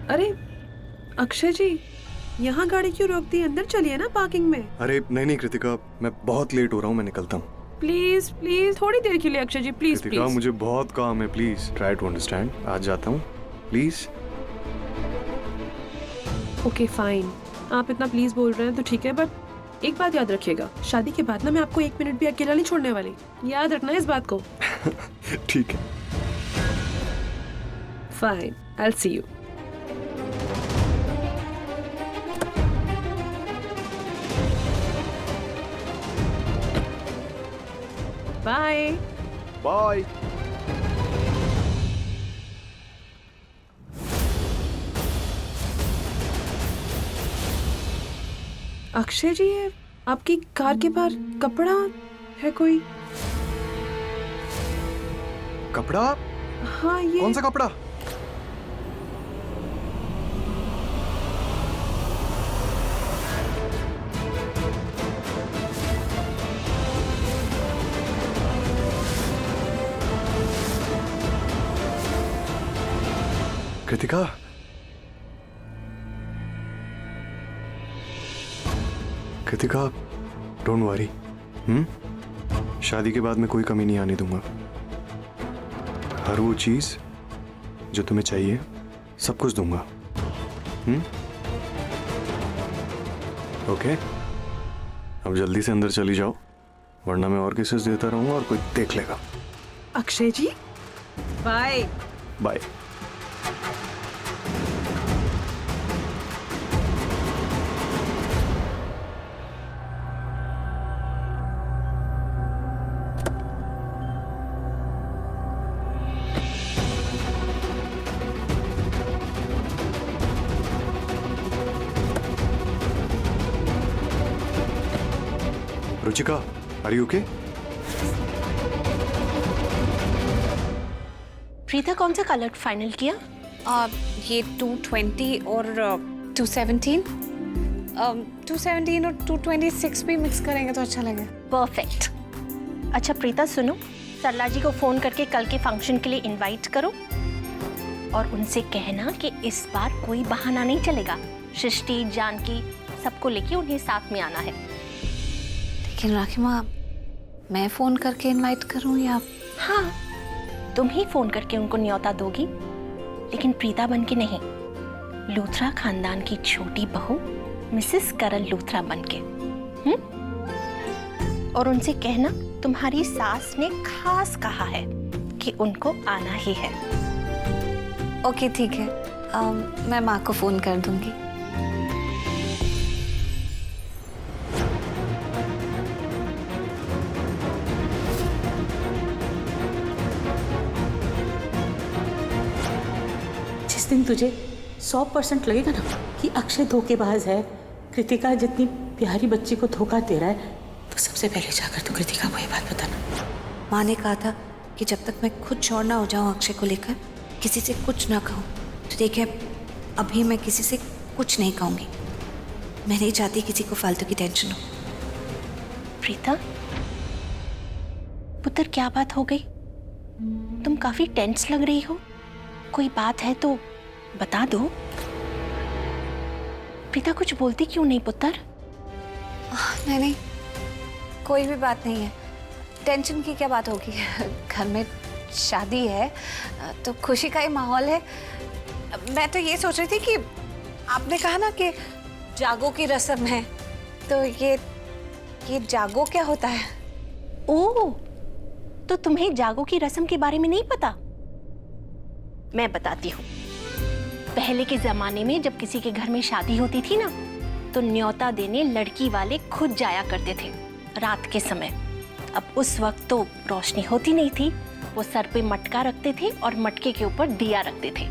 अरे अक्षय जी, यहाँ गाड़ी क्यों रोक दी? अंदर चलिए ना पार्किंग में। अरे नहीं कृतिका, मैं बहुत लेट हो रहा हूँ, मैं निकलता हूँ। प्लीज प्लीज थोड़ी देर के लिए अक्षय जी, प्लीज कृतिका प्लीज। मुझे बहुत काम है, प्लीज ट्राई टू अंडरस्टैंड। आज जाता हूँ प्लीज। ओके फाइन, आप इतना प्लीज बोल रहे हैं तो ठीक है, बट एक बात याद रखिएगा, शादी के बाद ना मैं आपको 1 मिनट भी अकेला नहीं छोड़ने वाली। याद रखना है इस बात को। ठीक है। Fine, I will see you. Bye bye. Akshay ji, ये आपकी कार के बाहर कपड़ा है कोई? कपड़ा? हाँ ये कौन सा कपड़ा? Kritika, Kritika don't worry. शादी के बाद मैं कोई कमी नहीं आने दूंगा। हर वो चीज जो तुम्हें चाहिए सब कुछ दूंगा। ओके, अब जल्दी से अंदर चली जाओ, वरना मैं और किसेस देता रहूंगा और कोई देख लेगा। Akshay ji, bye bye. Ruchika, are you okay? Preeta कौन सा कलर फाइनल किया? ये 220 और 217। 217 और 226 भी मिक्स करेंगे तो अच्छा लगेगा। परफेक्ट। अच्छा प्रीता सुनो, सरला जी को फोन करके कल के फंक्शन के लिए इनवाइट करो और उनसे कहना कि इस बार कोई बहाना नहीं चलेगा। सृष्टि, जानकी सबको लेके उन्हें साथ में आना है। लेकिन राखी माँ, मैं फोन करके इनवाइट करूँ या? हाँ, तुम ही फोन करके उनको न्योता दोगी, लेकिन प्रीता बन के नहीं, लूथरा खानदान की छोटी बहू मिसेस करन लूथरा बन के। और उनसे कहना तुम्हारी सास ने खास कहा है कि उनको आना ही है। ओके ठीक है, मैं माँ को फोन कर दूंगी। जिस दिन तुझे 100% लगेगा ना कि अक्षय धोखेबाज है, कृतिका जितनी प्यारी बच्ची को धोखा दे रहा है, तो सबसे पहले जाकर तो कृतिका को ये बात बताना। माँ ने कहा था कि जब तक मैं खुद श्योर ना हो जाऊँ अक्षय को लेकर, किसी से कुछ ना कहूँ। तो देखिए, अभी मैं किसी से कुछ नहीं कहूँगी। मैं नहीं चाहती किसी को फालतू की टेंशन हो। प्रीता, पुत्र क्या बात हो गई? तुम काफी टेंस लग रही हो। कोई बात है तो बता दो। प्रीता कुछ बोलती क्यों नहीं पुत्र? नहीं, कोई भी बात नहीं है। टेंशन की क्या बात होगी? घर में शादी है तो खुशी का ही माहौल है। मैं तो ये सोच रही थी कि आपने कहा ना कि जागो की रस्म है, तो ये जागो क्या होता है? ओह, तो तुम्हें जागो की रस्म के बारे में नहीं पता? मैं बताती हूँ। पहले के जमाने में जब किसी के घर में शादी होती थी ना, तो न्योता देने लड़की वाले खुद जाया करते थे रात के समय। अब उस वक्त तो रोशनी होती नहीं थी, वो सर पे मटका रखते थे और मटके के ऊपर दिया रखते थे,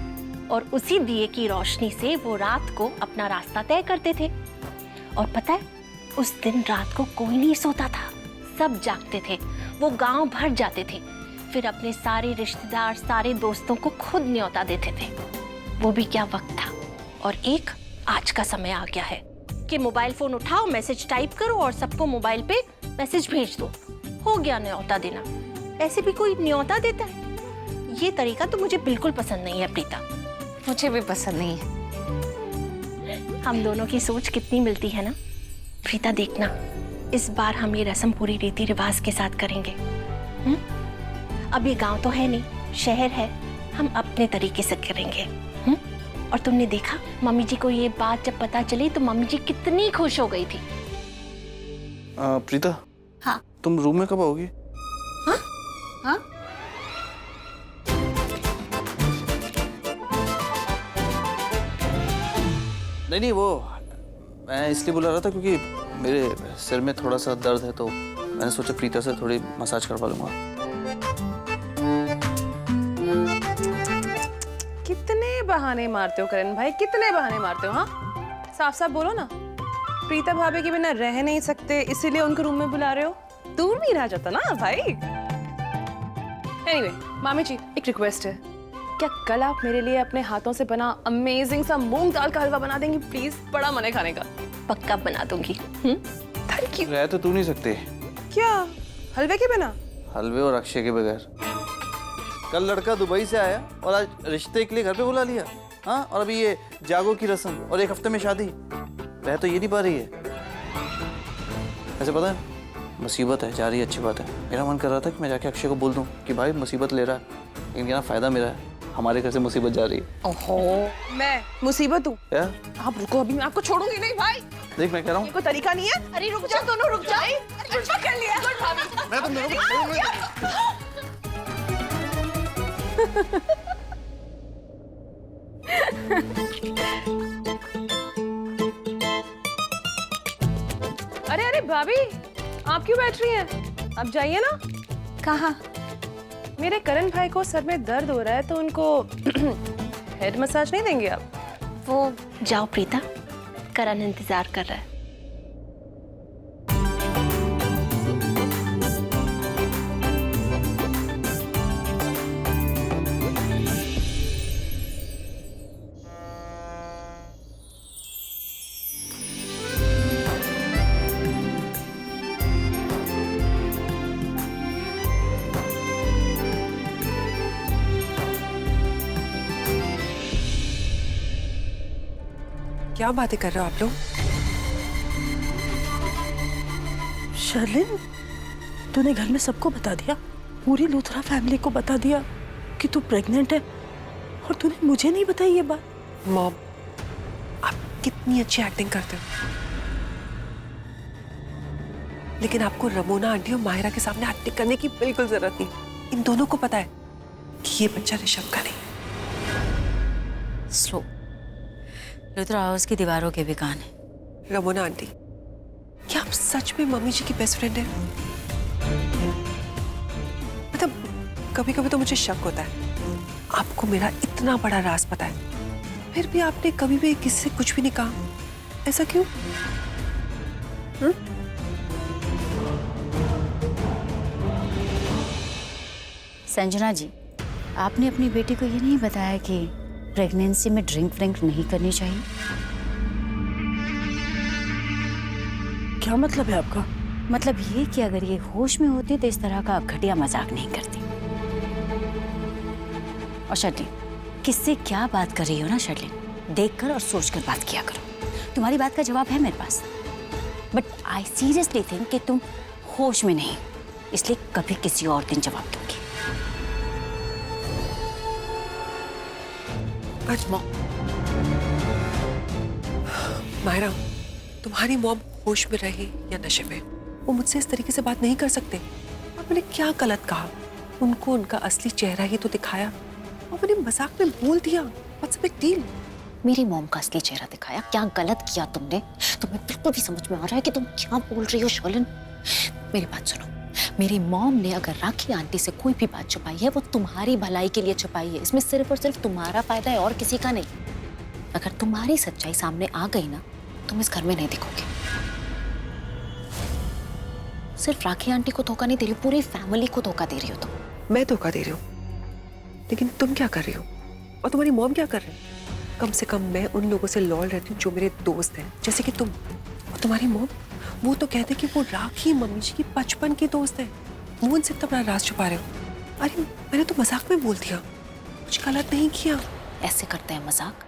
और उसी दिए की रोशनी से वो रात को अपना रास्ता तय करते थे। और पता है, उस दिन रात को कोई नहीं सोता था, सब जागते थे। वो गांव भर जाते थे, फिर अपने सारे रिश्तेदार, सारे दोस्तों को खुद न्योता देते थे। वो भी क्या वक्त था। और एक आज का समय आ गया है कि मोबाइल फोन उठाओ, मैसेज टाइप करो और सबको मोबाइल पे मैसेज भेज दो, हो गया न्योता देना। ऐसे भी कोई न्योता देता है? ये तरीका तो मुझे बिल्कुल पसंद नहीं है प्रीता। मुझे भी पसंद नहीं है। हम दोनों की सोच कितनी मिलती है ना। प्रीता देखना, इस बार हम ये रस्म पूरी रीति रिवाज के साथ करेंगे। अब ये गांव तो है नहीं, शहर है, हम अपने तरीके से करेंगे। और तुमने देखा मम्मी जी को ये बात जब पता चली तो मम्मी जी कितनी खुश हो गई थी। प्रीता, हाँ तुम रूम में कब आओगी? हाँ हाँ नहीं, वो मैं इसलिए बुला रहा था क्योंकि मेरे सिर में थोड़ा सा दर्द है, तो मैंने सोचा प्रीता से थोड़ी मसाज करवा लूंगा। कितने बहाने मारते हो करण भाई, कितने बहाने मारते हो? हाँ, साफ साफ बोलो ना। प्रीता भाभी के बिना रह नहीं सकते, इसीलिए उनको रूम में बुला रहे हो। दूर नहीं रह जाता ना भाई। एनीवे, मामी जी एक रिक्वेस्ट है, क्या कल आप मेरे लिए अपने हाथों से बना अमेजिंग सा मूंग दाल का हलवा बना देंगी प्लीज? बड़ा मन है खाने का। पक्का बना दूंगी। Thank you. रह तो तू नहीं सकते क्या हलवे के बिना? हलवे और अक्षय के बगैर। कल लड़का दुबई से आया और आज रिश्ते के लिए घर पे बुला लिया। हाँ, और अभी ये जागो की रस्म और एक हफ्ते में शादी। रह तो ये नहीं पा रही है। ऐसे पता है, मुसीबत है, जा रही है, अच्छी बात है। मेरा मन कर रहा था कि मैं जाके अक्षय को बोल दूं कि भाई मुसीबत ले रहा है, लेकिन क्या फायदा मेरा है, हमारे घर से मुसीबत जा रही है। ओहो, मैं मुसीबत हूँ? क्या? आप रुको, अभी मैं आपको छोड़ूंगी नहीं भाई। देख, मैं कह रहा हूँ कोई तरीका नहीं है। अरे रुक जाओ, दोनों रुक जाओ। अच्छा कर लिया। मैं तुम दोनों अरे अरे भाभी, आप क्यों बैठ रही हैं? आप जाइए ना। कहाँ? मेरे करण भाई को सर में दर्द हो रहा है, तो उनको हेड मसाज नहीं देंगे आप? वो जाओ प्रीता, करण इंतजार कर रहा है। क्या बातें कर रहे हो आप लोग? शर्लिन, तूने घर में सबको बता दिया, पूरी लूथरा फैमिली को बता दिया कि तू प्रेग्नेंट है, और तूने मुझे नहीं बताई ये बात? मॉम, आप कितनी अच्छी एक्टिंग करते हो, लेकिन आपको रमोना आंटी और माहिरा के सामने एक्टिंग करने की बिल्कुल जरूरत नहीं। इन दोनों को पता है कि ये बच्चा ऋषभ का नहीं। स्लो, लुथरा हाउस की दीवारों के भी कान है। रमोना आंटी, क्या आप सच में मम्मी जी की बेस्ट फ्रेंड हैं? मतलब कभी कभी तो मुझे शक होता है, आपको मेरा इतना बड़ा राज पता है, फिर भी आपने कभी भी किसी से कुछ भी नहीं कहा। ऐसा क्यों? संजना जी, आपने अपनी बेटी को ये नहीं बताया कि प्रेगनेंसी में ड्रिंक व्रिंक नहीं करनी चाहिए? क्या मतलब है आपका? मतलब ये कि अगर ये होश में होती तो इस तरह का घटिया मजाक नहीं करती। और शर्लिन, किससे क्या बात कर रही हो ना शर्लिन, देखकर और सोचकर बात किया करो। तुम्हारी बात का जवाब है मेरे पास, बट आई सीरियसली थिंक कि तुम होश में नहीं, इसलिए कभी किसी और दिन जवाब दूंगी। माहिरा, तुम्हारी मॉम होश में रहे या नशे में, वो मुझसे इस तरीके से बात नहीं कर सकते। और मैंने क्या गलत कहा? उनको उनका असली चेहरा ही तो दिखाया और मैंने मजाक में बोल दिया। What's a big deal? मेरी मॉम का असली चेहरा दिखाया? क्या गलत किया तुमने? तुम्हें बिल्कुल भी समझ में आ रहा है कि तुम क्या बोल रही हो शर्लिन? मेरी बात सुनो, मेरी मॉम ने अगर राखी आंटी से कोई भी बात छुपाई है, वो तुम्हारी भलाई के लिए छुपाई है। इसमें सिर्फ और सिर्फ तुम्हारा फायदा है और किसी का नहीं। अगर तुम्हारी सच्चाई सामने आ गई ना, तुम इस घर में नहीं दिखोगे। सिर्फ राखी आंटी को धोखा नहीं दे रही, पूरी फैमिली को धोखा दे रही हो तुम। मैं धोखा दे रही हूँ, लेकिन तुम क्या कर रही हो और तुम्हारी मॉम क्या कर रही है? कम से कम मैं उन लोगों से लॉयल रहती हूँ जो मेरे दोस्त हैं, जैसे कि तुम। और तुम्हारी मॉम, वो तो कहते कि वो राखी मम्मी जी की बचपन की दोस्त है। वो उनसे इतना बड़ा राज छुपा रहे हो। अरे मैंने तो मजाक में बोल दिया, कुछ गलत नहीं किया। ऐसे करते हैं मजाक?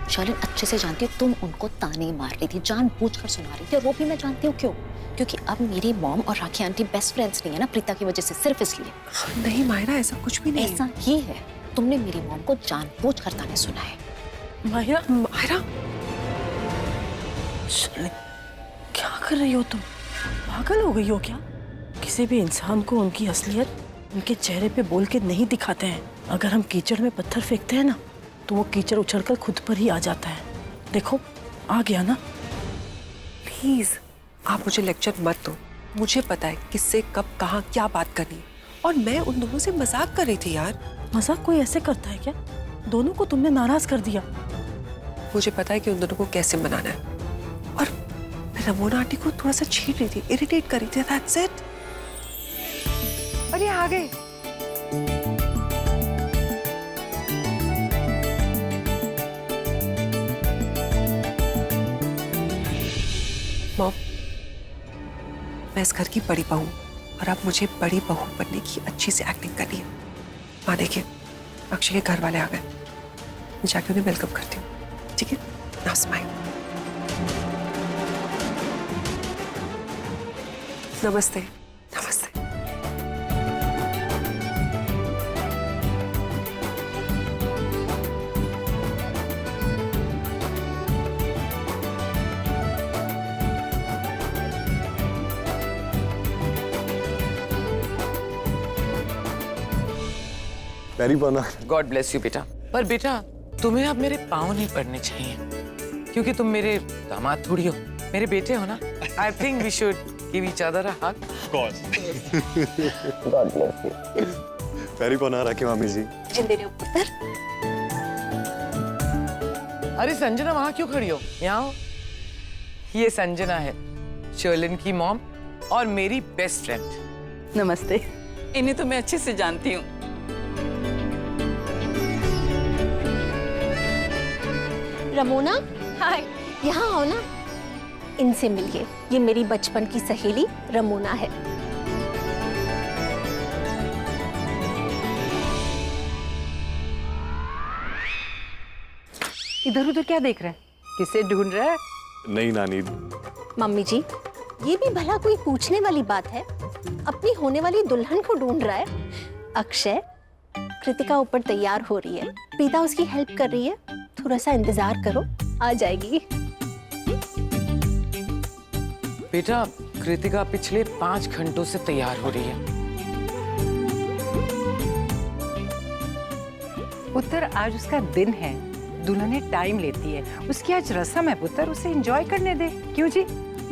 शालिन अच्छे से जानती हूँ तुम उनको ताने मार रही थी, जानबूझकर सुना रही थी, और वो भी मैं जानती हूँ क्यों। क्योंकि अब मेरी मॉम और राखी आंटी बेस्ट फ्रेंड्स नहीं है ना प्रीता की वजह से, सिर्फ इसलिए। नहीं मायरा, ऐसा कुछ भी नहीं है। ऐसा ही है, तुमने मेरी मॉम को जानबूझकर ताने सुनाए। मायरा, मायरा, शालिन, क्या कर रही हो तुम? पागल हो गई हो क्या? किसी भी इंसान को उनकी असलियत उनके चेहरे पे बोल के नहीं दिखाते हैं। अगर हम कीचड़ में पत्थर फेंकते हैं ना, तो वो कीचड़ उछलकर खुद पर ही आ जाता है। देखो, आ गया ना। प्लीज आप मुझे लेक्चर मत दो। मुझे पता है किससे कब कहाँ क्या बात करनी है, और मैं उन दोनों से मजाक कर रही थी यार। मजाक कोई ऐसे करता है क्या? दोनों को तुमने नाराज कर दिया। मुझे पता है कि उन दोनों को कैसे मनाना है, और मैं रमोना आंटी को थोड़ा सा छीट रही थी, इरिटेट कर रही थी। That's it. अरे आ गए। मॉम, मैं इस घर की बड़ी बहू हूं, और अब मुझे बड़ी बहू बनने की अच्छी से एक्टिंग करनी है। माँ देखिए, अक्षय के घर वाले आ गए, मैं जाके उन्हें वेलकम करती हूँ, ठीक है? Now smile. नमस्ते। नमस्ते। पैरी बना। गॉड ब्लेस यू बेटा। पर बेटा तुम्हें अब मेरे पाँव नहीं पड़ने चाहिए, क्योंकि तुम मेरे दामाद थोड़ी हो, मेरे बेटे हो ना। I think we should give each other a hug. Of course. God bless you. पैरी बना रखी मामी जी। जिंदे रहो पुत्र। अरे संजना, वहां क्यों खड़ी हो? यहाँ हो। ये संजना है, शर्लिन की मॉम और मेरी बेस्ट फ्रेंड। नमस्ते। इन्हें तो मैं अच्छे से जानती हूँ। रमोना, हाय, यहाँ आओ ना, इनसे मिलिए। ये मेरी बचपन की सहेली रमोना है। इधर उधर क्या देख रहे हैं? किसे ढूंढ रहा है? नहीं नानी। मम्मी जी, ये भी भला कोई पूछने वाली बात है? अपनी होने वाली दुल्हन को ढूंढ रहा है। अक्षय, कृतिका ऊपर तैयार हो रही है, प्रीता उसकी हेल्प कर रही है, थोड़ा सा इंतजार करो, आ जाएगी। बेटा कृतिका पिछले 5 घंटों से तैयार हो रही है। पुत्र, आज उसका दिन है, दुल्हनें टाइम लेती है, उसकी आज रस्म है पुत्र, उसे एंजॉय करने दे। क्यों जी?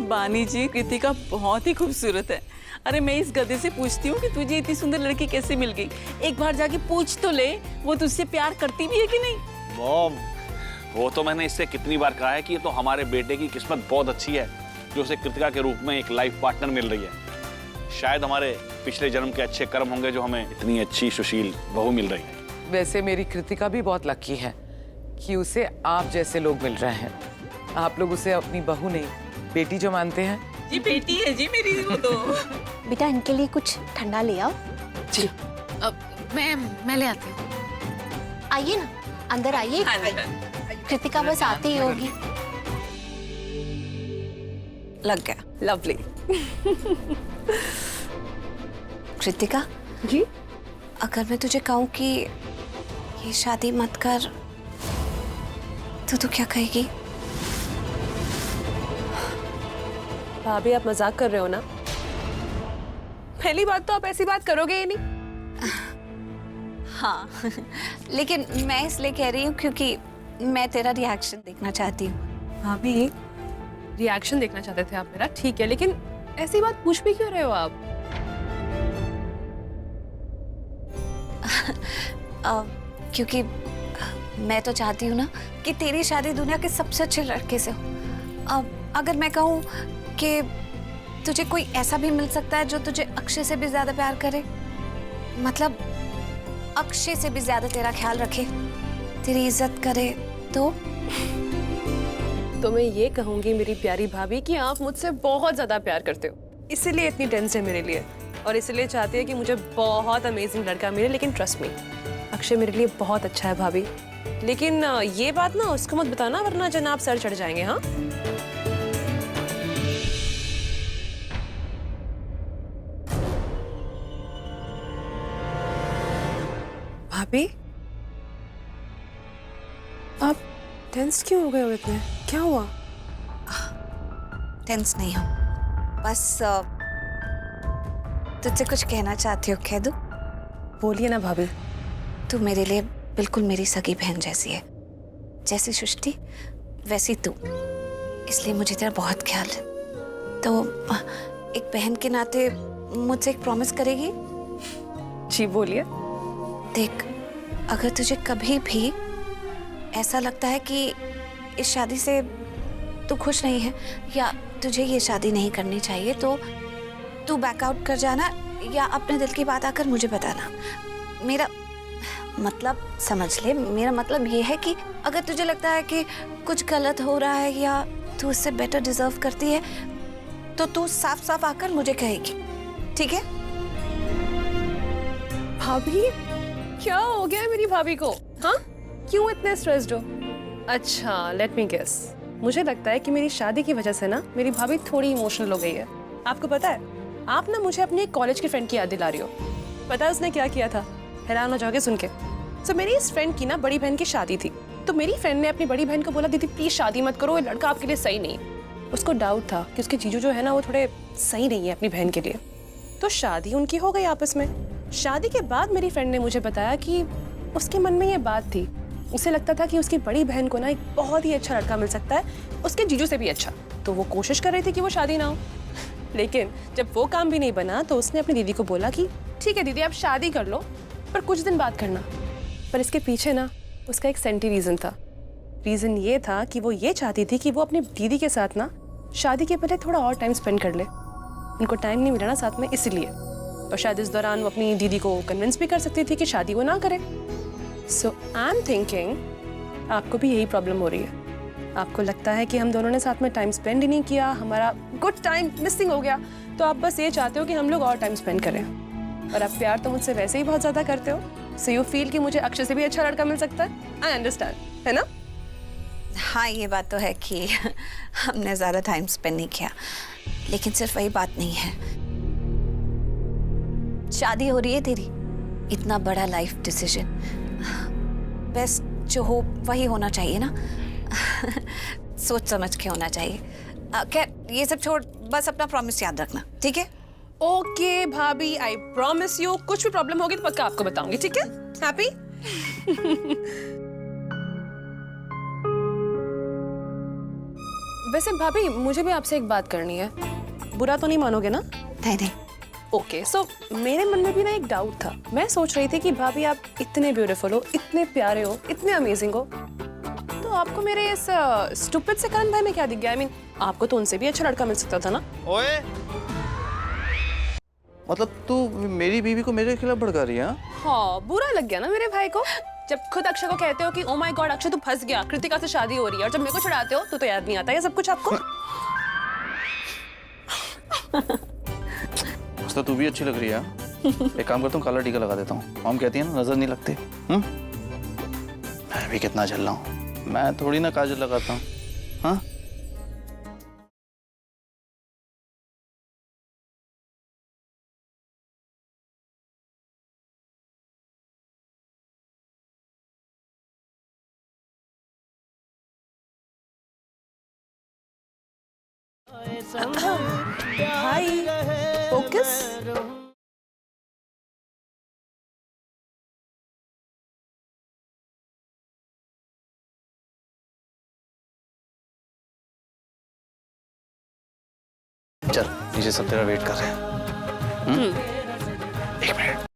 बानी जी, कृतिका बहुत ही खूबसूरत है। अरे मैं इस गधे से पूछती हूँ कि तुझे इतनी सुंदर लड़की कैसे मिल गई। एक बार जाके पूछ तो ले, वो तुझसे प्यार करती भी है कि नहीं? मॉम, वो तो मैंने इससे कितनी बार कहा है कि ये तो हमारे बेटे की किस्मत बहुत अच्छी है जो उसे कृतिका के रूप में एक लाइफ पार्टनर मिल रही है। शायद हमारे पिछले जन्म के अच्छे कर्म होंगे जो हमें इतनी अच्छी सुशील बहू मिल रही है। वैसे मेरी कृतिका भी बहुत लकी है कि उसे आप जैसे लोग मिल रहे हैं। आप लोग उसे अपनी बहू नहीं, बेटी जो मानते हैं। जी बेटी है जी मेरी वो तो। बेटा, इनके लिए कुछ ठंडा ले आओ। जी। मैं ले आती हूँ। आइए ना, अंदर आइए। कृतिका बस आती ही होगी। लग गया। लवली। कृतिका जी? अगर मैं तुझे कहूँ कि ये शादी मत कर, तो तू क्या कहेगी? भाभी, आप मजाक कर रहे हो ना? पहली बात तो आप ऐसी बात करोगे ही नहीं। हाँ, लेकिन मैं इसलिए कह रही हूँ क्योंकि मैं तेरा रिएक्शन देखना चाहती हूँ। भाभी, रिएक्शन देखना चाहते थे आप मेरा, ठीक है, लेकिन ऐसी बात पूछ भी क्यों रहे हो आप? क्योंकि मैं तो चाहती हूँ ना कि तेरी शादी दुनिया के सबसे अच्छे लड़के से हो। अब अगर मैं कहूँ कि तुझे कोई ऐसा भी मिल सकता है जो तुझे अक्षय से भी ज्यादा प्यार करे, मतलब अक्षय से भी ज्यादा तेरा ख्याल रखे, तेरी इज्जत करे, तो मैं ये कहूंगी मेरी प्यारी भाभी कि आप मुझसे बहुत ज्यादा प्यार करते हो, इसीलिए इतनी टेंशन है मेरे लिए, और इसलिए चाहती है कि मुझे बहुत अमेजिंग लड़का मिले। लेकिन ट्रस्ट मी, अक्षय मेरे लिए बहुत अच्छा है भाभी, लेकिन ये बात ना उसको मत बताना वरना जनाब सर चढ़ जाएंगे। हाँ भाभी, आप टेंस क्यों हो गए हो इतने? क्या हुआ? टेंस नहीं हूँ, बस तुझसे कुछ कहना चाहती हो, कह दूँ? बोलिए ना भाभी। तू मेरे लिए बिल्कुल मेरी सगी बहन जैसी है, जैसी सृष्टि वैसी तू, इसलिए मुझे तेरा बहुत ख्याल है। तो एक बहन के नाते मुझसे एक प्रॉमिस करेगी? जी बोलिए। देख, अगर तुझे कभी भी ऐसा लगता है कि इस शादी से तू खुश नहीं है या तुझे ये शादी नहीं करनी चाहिए, तो तू बैकआउट कर जाना या अपने दिल की बात आकर मुझे बताना। मेरा मतलब समझ ले, मेरा मतलब ये है कि अगर तुझे लगता है कि कुछ गलत हो रहा है या तू उससे बेटर डिजर्व करती है, तो तू साफ साफ आकर मुझे कहेगी, ठीक है? भाभी, क्या हो गया मेरी भाभी को? हाँ, क्यों इतने स्ट्रेस्ड हो? अच्छा, लेट मी गेस। मुझे लगता है कि मेरी शादी की वजह से ना मेरी भाभी थोड़ी इमोशनल हो गई है। आपको पता है, आप ना मुझे अपनी एक कॉलेज की फ्रेंड की याद दिला रही हो। पता है उसने क्या किया था? हैरान हो जाओगे सुन के। तो मेरी इस फ्रेंड की ना बड़ी बहन की शादी थी, तो मेरी फ्रेंड ने अपनी बड़ी बहन को बोला, दीदी प्लीज शादी मत करो, ये लड़का आपके लिए सही नहीं है। उसको डाउट था कि उसके जीजू जो है ना वो थोड़े सही नहीं है अपनी बहन के लिए। तो शादी उनकी हो गई आपस में। शादी के बाद मेरी फ्रेंड ने मुझे बताया कि उसके मन में ये बात थी, उसे लगता था कि उसकी बड़ी बहन को ना एक बहुत ही अच्छा लड़का मिल सकता है, उसके जीजू से भी अच्छा। तो वो कोशिश कर रही थी कि वो शादी ना हो, लेकिन जब वो काम भी नहीं बना तो उसने अपनी दीदी को बोला कि ठीक है दीदी आप शादी कर लो, पर कुछ दिन बाद करना। पर इसके पीछे ना उसका एक सेंटी रीजन था। रीजन ये था कि वो ये चाहती थी कि वो अपनी दीदी के साथ ना शादी के पहले थोड़ा और टाइम स्पेंड कर ले। उनको टाइम नहीं मिला ना साथ में, इसलिए। और शायद इस दौरान वो अपनी दीदी को कन्विंस भी कर सकती थी कि शादी वो ना करे। सो आई एम थिंकिंग आपको भी यही प्रॉब्लम हो रही है। आपको लगता है कि हम दोनों ने साथ में टाइम स्पेंड ही नहीं किया, हमारा गुड टाइम मिसिंग हो गया, तो आप बस ये चाहते हो कि हम लोग और टाइम स्पेंड करें। और आप प्यार तो मुझसे वैसे ही बहुत ज्यादा करते हो, सो यू फील कि मुझे अक्षय से भी अच्छा लड़का मिल सकता है। आई अंडरस्टैंड, है ना? हाँ, ये बात तो है कि हमने ज्यादा टाइम स्पेंड नहीं किया, लेकिन सिर्फ वही बात नहीं है। शादी हो रही है तेरी, इतना बड़ा लाइफ डिसीजन, बेस्ट जो हो वही होना चाहिए ना। सोच समझ के होना चाहिए। खैर ये सब छोड़, बस अपना प्रॉमिस याद रखना, ठीक है? ओके भाभी, आई प्रॉमिस यू। कुछ भी प्रॉब्लम होगी तो पक्का आपको बताऊंगी, ठीक है? हैप्पी? वैसे भाभी मुझे भी आपसे एक बात करनी है, बुरा तो नहीं मानोगे ना? नहीं नहीं। ओके, सो मेरे मन में भी ना एक डाउट था। मैं सोच रही थी कि भाभी आप इतने ब्यूटीफुल हो, इतने प्यारे हो, इतने अमेजिंग हो, तो आपको मेरे इस स्टूपिड से करण भाई में क्या दिख गया? आई मीन आपको तो उनसे भी अच्छा लड़का मिल सकता था ना? ओए, मतलब तू मेरी बीवी को मेरे खिलाफ भड़का रही है? हाँ, बुरा लग गया ना मेरे भाई को, जब खुद अक्षय को कहते हो कि ओ माय गॉड अक्षय तू फंस गया, कृतिका से शादी हो रही है, और जब मेरे को छुड़ाते हो तो याद नहीं आता ये सब कुछ आपको? तो तू भी अच्छी लग रही है। एक काम करता हूँ, काला टीका लगा देता हूँ। मॉम कहती है ना नजर नहीं लगती। मैं भी कितना झल्ला हूँ, मैं थोड़ी ना काजल लगाता हूँ। हाँ भाई फोकस। चल, नीचे सब तेरा वेट कर रहे हैं। एक मिनट।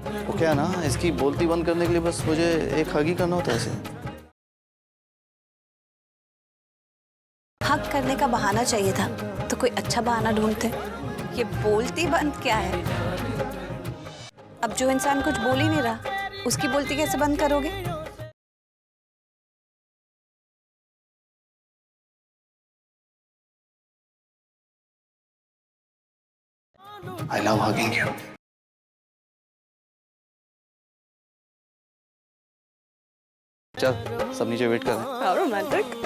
वो क्या ना, इसकी बोलती बंद करने के लिए बस मुझे एक हग ही करना होता है इसे। हक करने का बहाना चाहिए था तो कोई अच्छा बहाना ढूंढते। ये बोलती बंद क्या है? अब जो इंसान कुछ बोल ही नहीं रहा उसकी बोलती कैसे बंद करोगे? I love hugging you. चल सब नीचे वेट कर रहे हैं। How romantic.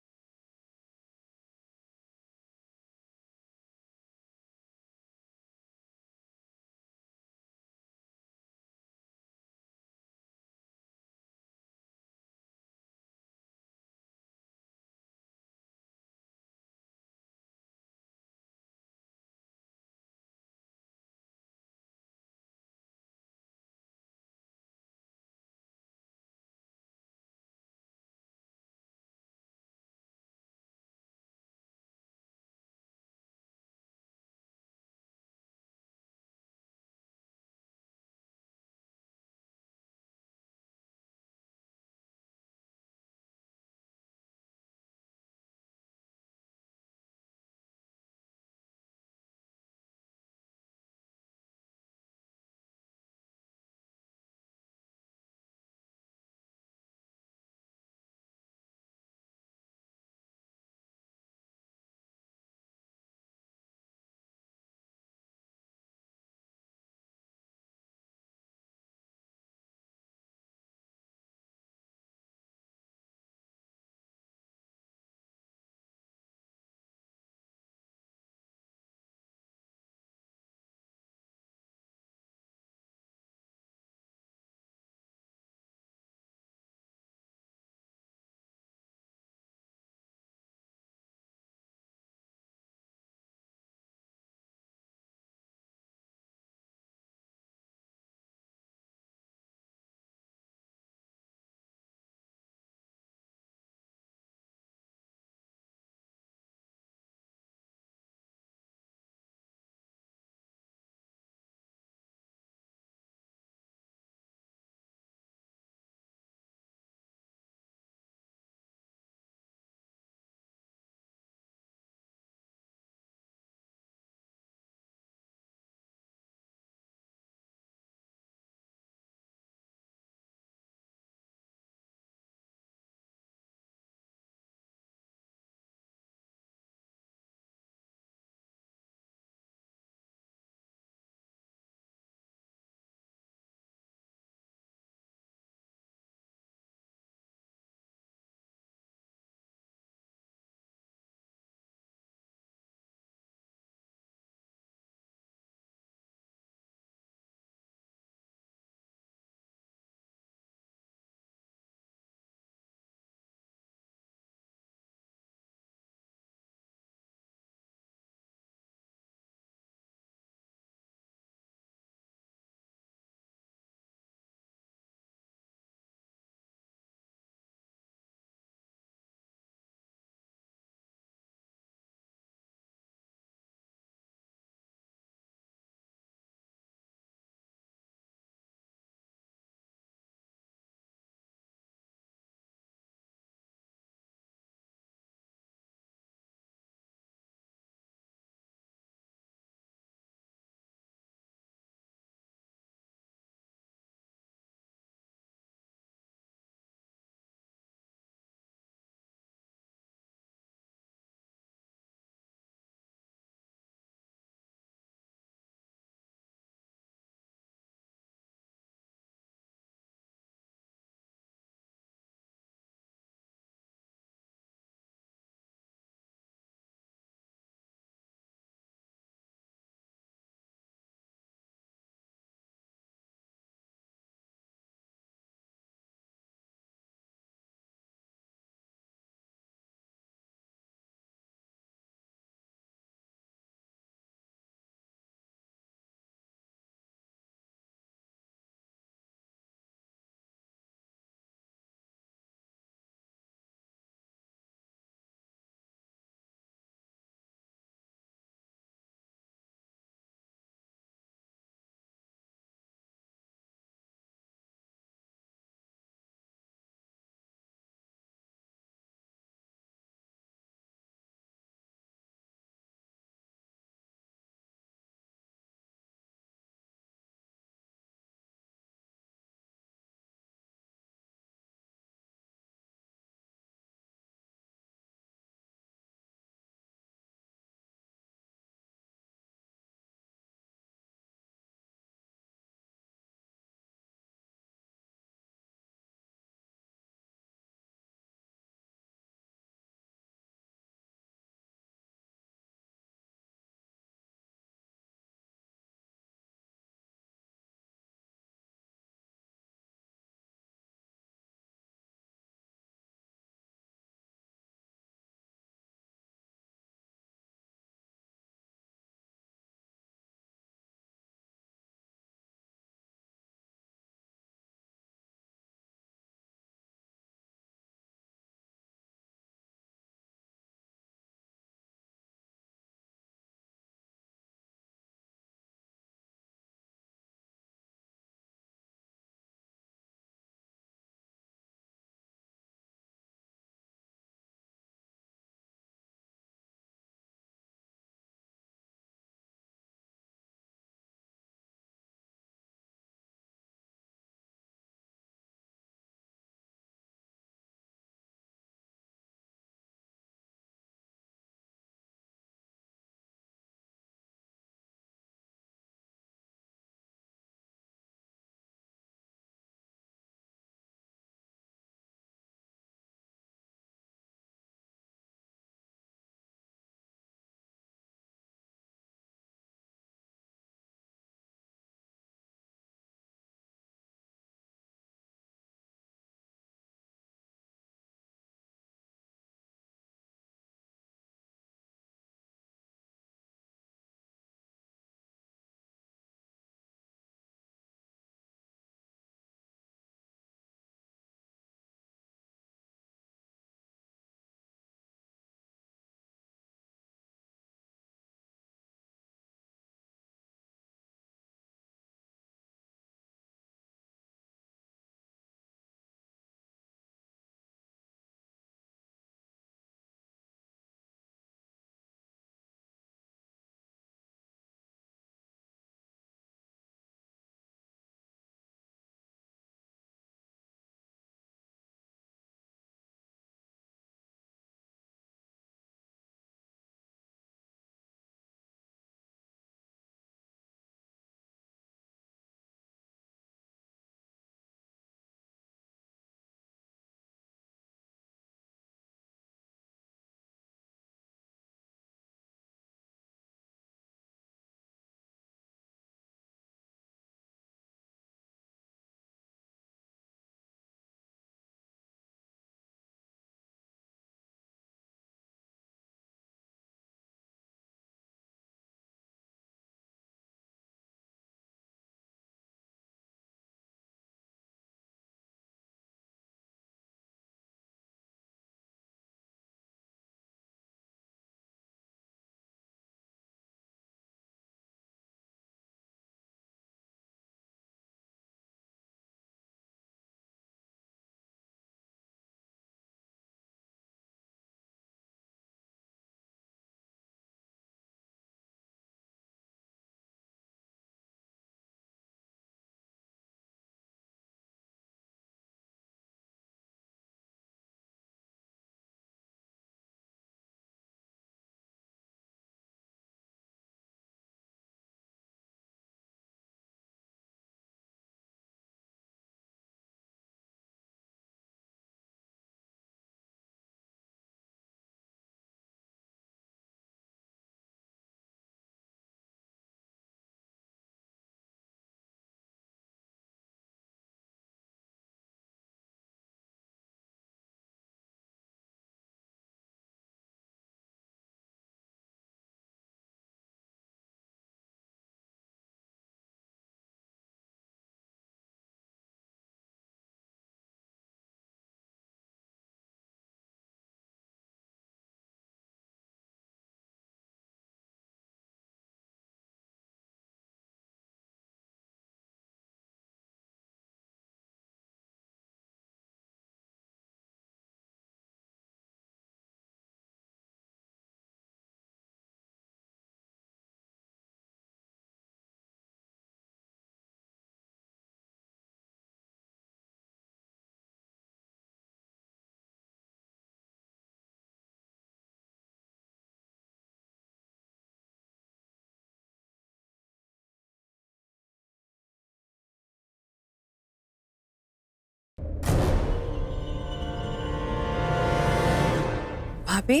भाभी,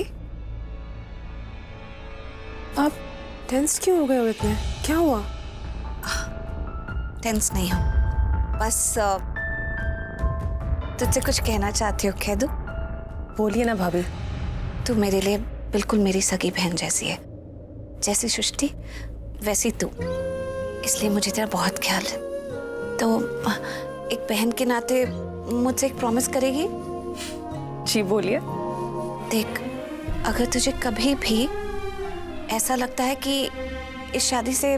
आप टेंस क्यों हो गए हो इतने? क्या हुआ? टेंस नहीं हो, बस तुझसे कुछ कहना चाहती हो, कह दूं? बोलिए ना भाभी। तू मेरे लिए बिल्कुल मेरी सगी बहन जैसी है, जैसी सृष्टि वैसी तू, इसलिए मुझे तेरा बहुत ख्याल है। तो एक बहन के नाते मुझसे एक प्रॉमिस करेगी? जी बोलिए। देख, अगर तुझे कभी भी ऐसा लगता है कि इस शादी से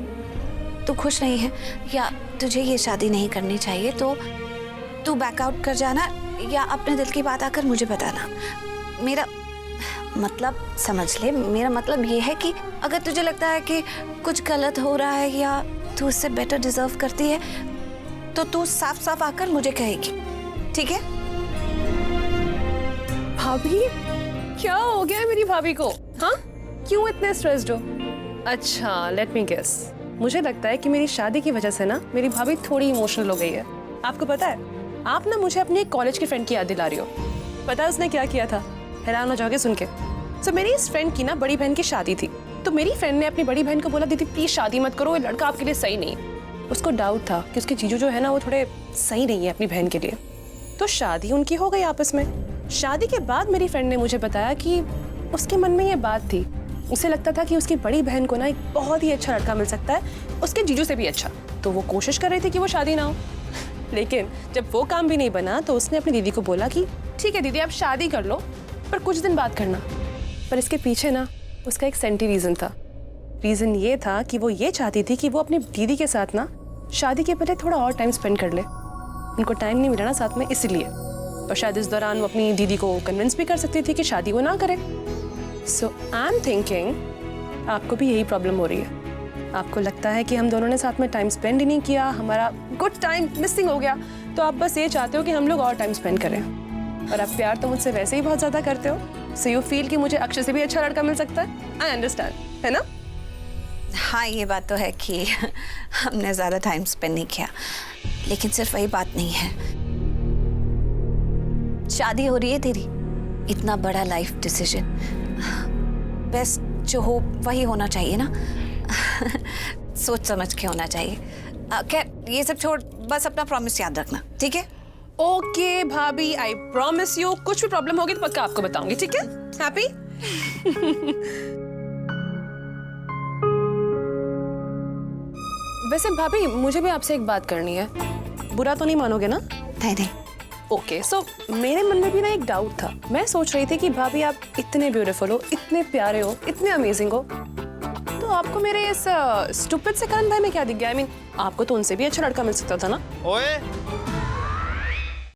तू खुश नहीं है या तुझे ये शादी नहीं करनी चाहिए, तो तू बैकआउट कर जाना या अपने दिल की बात आकर मुझे बताना। मेरा मतलब समझ ले, मेरा मतलब ये है कि अगर तुझे लगता है कि कुछ गलत हो रहा है या तू इससे बेटर डिजर्व करती है, तो तू साफ साफ आकर मुझे कहेगी, ठीक है? भाभी, क्या हो गया है मेरी भाभी को? हाँ, क्यों इतने स्ट्रेस्ड हो? अच्छा, लेट मी गेस। मुझे लगता है कि मेरी शादी की वजह से ना मेरी भाभी थोड़ी इमोशनल हो गई है। आपको पता है, आप ना मुझे अपनी एक कॉलेज की फ्रेंड की याद दिला रही हो। पता है उसने क्या किया था? हैरान हो जाओगे सुन के। तो मेरी इस फ्रेंड की ना बड़ी बहन की शादी थी, तो मेरी फ्रेंड ने अपनी बड़ी बहन को बोला, दीदी प्लीज शादी मत करो, ये लड़का आपके लिए सही नहीं। उसको डाउट था कि उसके जीजू जो है ना वो थोड़े सही नहीं है अपनी बहन के लिए। तो शादी उनकी हो गई आपस में। शादी के बाद मेरी फ्रेंड ने मुझे बताया कि उसके मन में ये बात थी, उसे लगता था कि उसकी बड़ी बहन को ना एक बहुत ही अच्छा लड़का मिल सकता है, उसके जीजू से भी अच्छा। तो वो कोशिश कर रही थी कि वो शादी ना हो। लेकिन जब वो काम भी नहीं बना तो उसने अपनी दीदी को बोला कि ठीक है दीदी आप शादी कर लो, पर कुछ दिन बाद करना। पर इसके पीछे ना उसका एक सेंटी रीजन था। रीजन ये था कि वो ये चाहती थी कि वो अपनी दीदी के साथ ना शादी के पहले थोड़ा और टाइम स्पेंड कर ले। उनको टाइम नहीं मिला ना साथ में, इसलिए। और शायद इस दौरान वो अपनी दीदी को कन्विंस भी कर सकती थी कि शादी वो ना करे। सो आई एम थिंकिंग आपको भी यही प्रॉब्लम हो रही है। आपको लगता है कि हम दोनों ने साथ में टाइम स्पेंड ही नहीं किया, हमारा गुड टाइम मिसिंग हो गया, तो आप बस ये चाहते हो कि हम लोग और टाइम स्पेंड करें। और आप प्यार तो मुझसे वैसे ही बहुत ज़्यादा करते हो, सो यू फील कि मुझे अक्षय से भी अच्छा लड़का मिल सकता है। आई अंडरस्टैंड, है ना? हाँ, ये बात तो है कि हमने ज़्यादा टाइम स्पेंड नहीं किया, लेकिन सिर्फ वही बात नहीं है। शादी हो रही है तेरी, इतना बड़ा लाइफ डिसीजन, बेस्ट जो हो वही होना चाहिए ना। सोच समझ के होना चाहिए। खैर ये सब छोड़, बस अपना प्रॉमिस याद रखना, ठीक है? ओके भाभी, आई प्रॉमिस यू। कुछ भी प्रॉब्लम होगी तो पक्का आपको बताऊंगी, ठीक है? हैप्पी? वैसे भाभी मुझे भी आपसे एक बात करनी है, बुरा तो नहीं मानोगे ना? नहीं नहीं। ओके, सो मेरे मन में भी ना एक डाउट था। मैं सोच रही थी कि भाभी आप इतने ब्यूटीफुल हो, इतने प्यारे हो, इतने अमेजिंग हो, तो आपको मेरे इस स्टूपिड से करण भाई में क्या दिख गया? आई मीन आपको तो उनसे भी अच्छा लड़का मिल सकता था ना? ओए